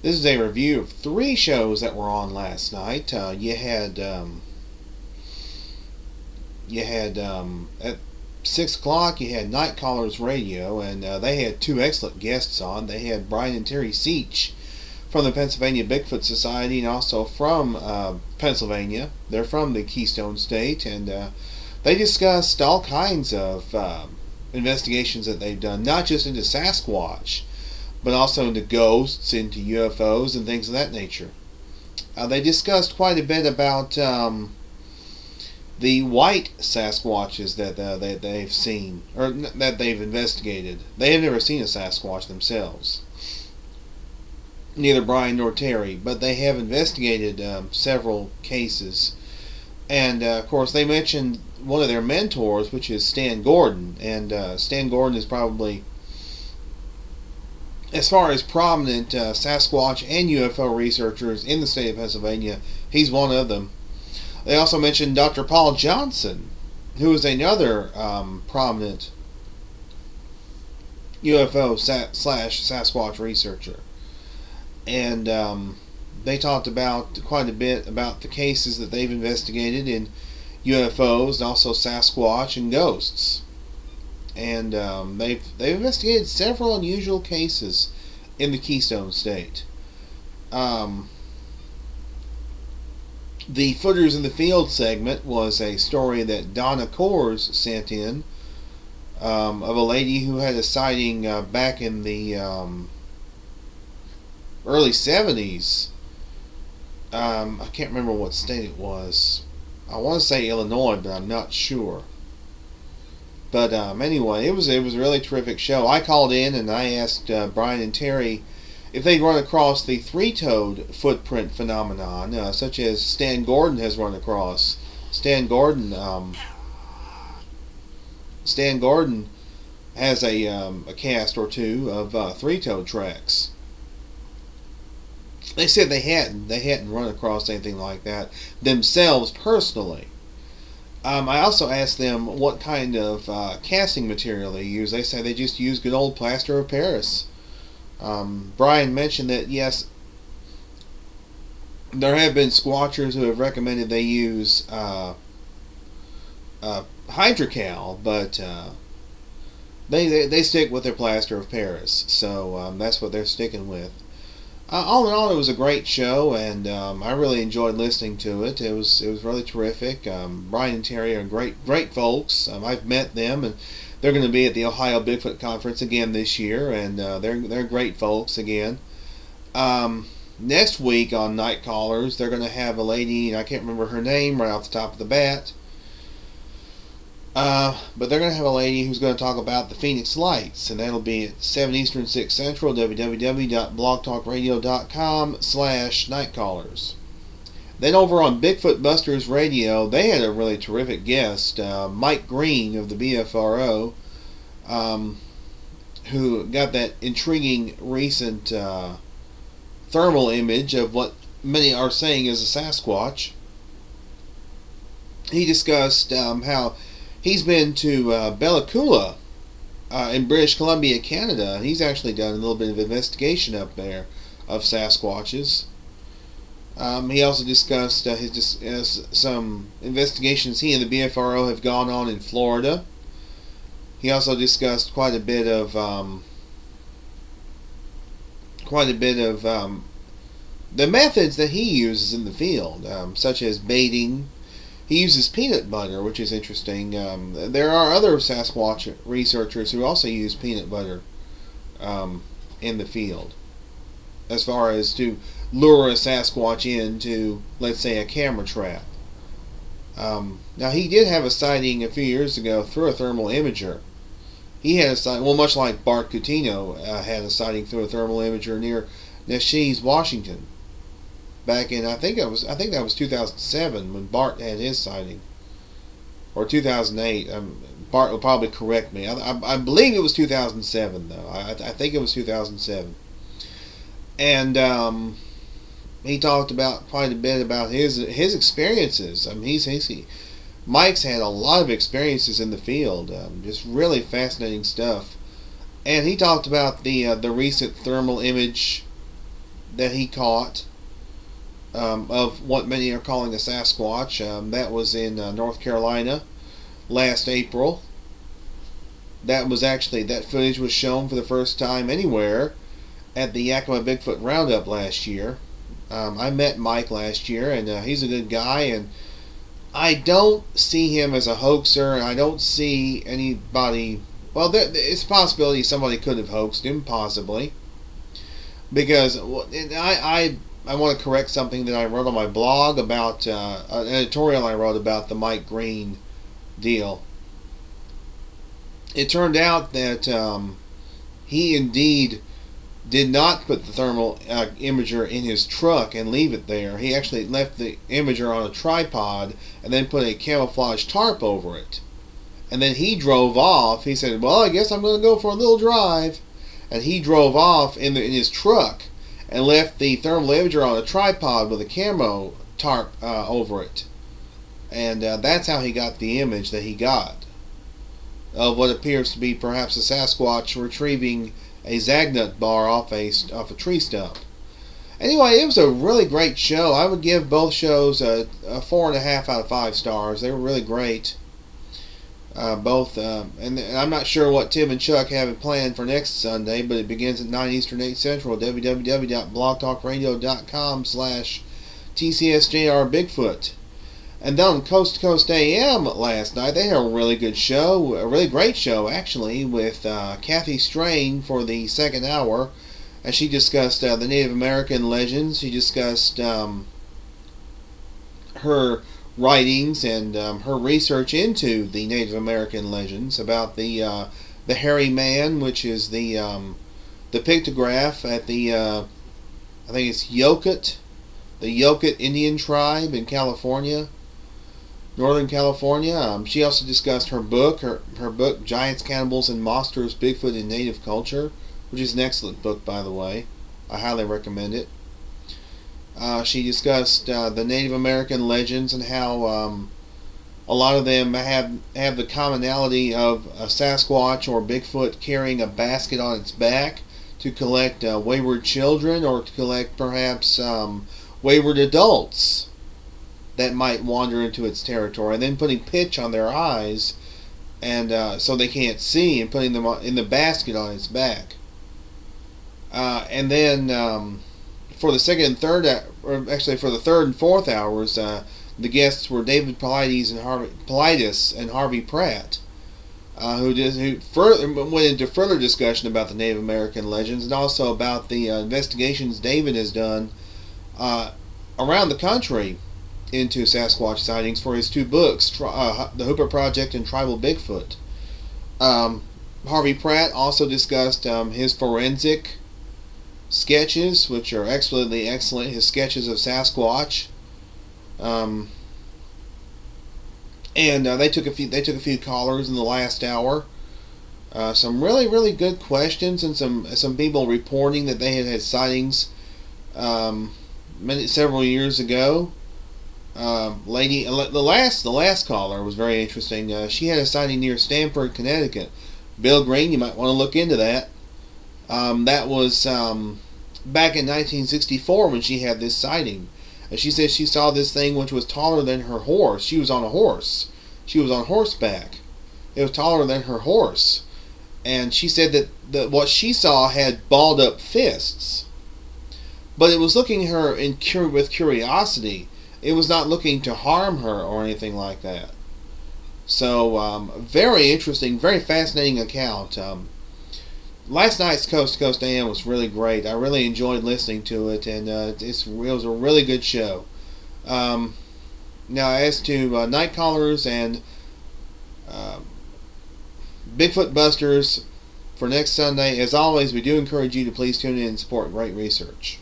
This is a review of 3 shows that were on last night. You had at 6 o'clock you had Night Callers Radio, and they had 2 excellent guests on. They had Brian and Terry Seach from the Pennsylvania Bigfoot Society, and also from Pennsylvania. They're from the Keystone State, and they discussed all kinds of investigations that they've done, not just into Sasquatch, but also into ghosts, into UFOs, and things of that nature. They discussed quite a bit about the white Sasquatches that they've seen, or that they've investigated. They have never seen a Sasquatch themselves, neither Brian nor Terry, but they have investigated several cases. And of course they mentioned one of their mentors, which is Stan Gordon. And Stan Gordon is probably, as far as prominent Sasquatch and UFO researchers in the state of Pennsylvania, he's one of them. They also mentioned Dr. Paul Johnson, who is another prominent UFO slash Sasquatch researcher. And they talked about quite a bit about the cases that they've investigated in UFOs, and also Sasquatch and ghosts. And they've investigated several unusual cases in the Keystone State. The Footers in the Field segment was a story that Donna Coors sent in of a lady who had a sighting back in the early 70s. I can't remember what state it was. I want to say Illinois, but I'm not sure. But anyway, it was a really terrific show. I called in and I asked Brian and Terry if they'd run across the 3-toed footprint phenomenon, such as Stan Gordon has run across. Stan Gordon has a cast or 2 of 3-toed tracks. They said they hadn't run across anything like that themselves personally. I also asked them what kind of casting material they use. They say they just use good old plaster of Paris. Brian mentioned that yes, there have been squatchers who have recommended they use hydrocal, but they stick with their plaster of Paris. So that's what they're sticking with. All in all, it was a great show, and I really enjoyed listening to it. It was really terrific. Brian and Terry are great folks. I've met them, and they're going to be at the Ohio Bigfoot Conference again this year, and they're great folks again. Next week on Night Callers, they're going to have a lady, and I can't remember her name right off the top of the bat, but they're going to have a lady who's going to talk about the Phoenix Lights, and that'll be at 7 Eastern, 6 Central, www.blogtalkradio.com/nightcallers. Then over on Bigfoot Busters Radio, they had a really terrific guest, Mike Green of the BFRO, who got that intriguing recent thermal image of what many are saying is a Sasquatch. He discussed how he's been to Bella Coola in British Columbia, Canada. He's actually done a little bit of investigation up there of Sasquatches. He also discussed some investigations he and the BFRO have gone on in Florida. He also discussed quite a bit of the methods that he uses in the field, such as baiting. He uses peanut butter, which is interesting. There are other Sasquatch researchers who also use peanut butter in the field, as far as to lure a Sasquatch into, let's say, a camera trap. Now, he did have a sighting a few years ago through a thermal imager. He had a sighting, well, much like Bart Coutinho had a sighting through a thermal imager near Neshees, Washington, back in I think that was 2007 when Bart had his sighting, or 2008. Bart will probably correct me. I believe it was 2007 though. I think it was 2007, and he talked about quite a bit about his experiences. Mike's had a lot of experiences in the field, just really fascinating stuff. And he talked about the recent thermal image that he caught of what many are calling a Sasquatch. That was in North Carolina last April. That footage was shown for the first time anywhere at the Yakima Bigfoot Roundup last year. I met Mike last year, and he's a good guy, and I don't see him as a hoaxer, and I don't see anybody... Well, it's a possibility somebody could have hoaxed him, possibly. Because I want to correct something that I wrote on my blog about an editorial I wrote about the Mike Green deal. It turned out that he indeed did not put the thermal imager in his truck and leave it there. He actually left the imager on a tripod and then put a camouflage tarp over it. And then he drove off. He said, well, I guess I'm going to go for a little drive. And he drove off in his truck and left the thermal imager on a tripod with a camo tarp over it. And that's how he got the image that he got of what appears to be perhaps a Sasquatch retrieving a Zagnut bar off a tree stump. Anyway, it was a really great show. I would give both shows a 4.5 out of 5 stars. They were really great. Both, and I'm not sure what Tim and Chuck have planned for next Sunday, but it begins at 9 Eastern, 8 Central, www.blogtalkradio.com/TCSJRBigfoot. And then on Coast to Coast AM last night, they had a really good show, a really great show actually, with Kathy Strain for the second hour, and she discussed the Native American legends. She discussed her writings and her research into the Native American legends about the hairy man, which is the pictograph at the I think it's Yokut, the Yokut Indian tribe in California, Northern California. She also discussed her book, her book Giants, Cannibals, and Monsters: Bigfoot in Native Culture, which is an excellent book, by the way. I highly recommend it. She discussed the Native American legends and how a lot of them have the commonality of a Sasquatch or Bigfoot carrying a basket on its back to collect wayward children, or to collect perhaps wayward adults that might wander into its territory, and then putting pitch on their eyes and so they can't see, and putting them in the basket on its back. And then for the second and third, or actually for the third and fourth hours, the guests were David Paulides and Harvey Pratt, who went into further discussion about the Native American legends and also about the investigations David has done around the country into Sasquatch sightings for his two books, The Hooper Project and Tribal Bigfoot. Harvey Pratt also discussed his forensic sketches, which are absolutely excellent. His sketches of Sasquatch, and they took a few callers in the last hour. Some really good questions, and some people reporting that they had sightings several years ago. The last caller was very interesting. She had a sighting near Stamford, Connecticut. Bill Green, you might want to look into that. That was back in 1964 when she had this sighting. And she said she saw this thing which was taller than her horse. She was on a horse. She was on horseback. It was taller than her horse. And she said that what she saw had balled up fists. But it was looking at her with curiosity. It was not looking to harm her or anything like that. So, very interesting, very fascinating account. Last night's Coast to Coast AM was really great. I really enjoyed listening to it, and it was a really good show. Now, as to night callers and Bigfoot Busters for next Sunday, as always, we do encourage you to please tune in and support great research.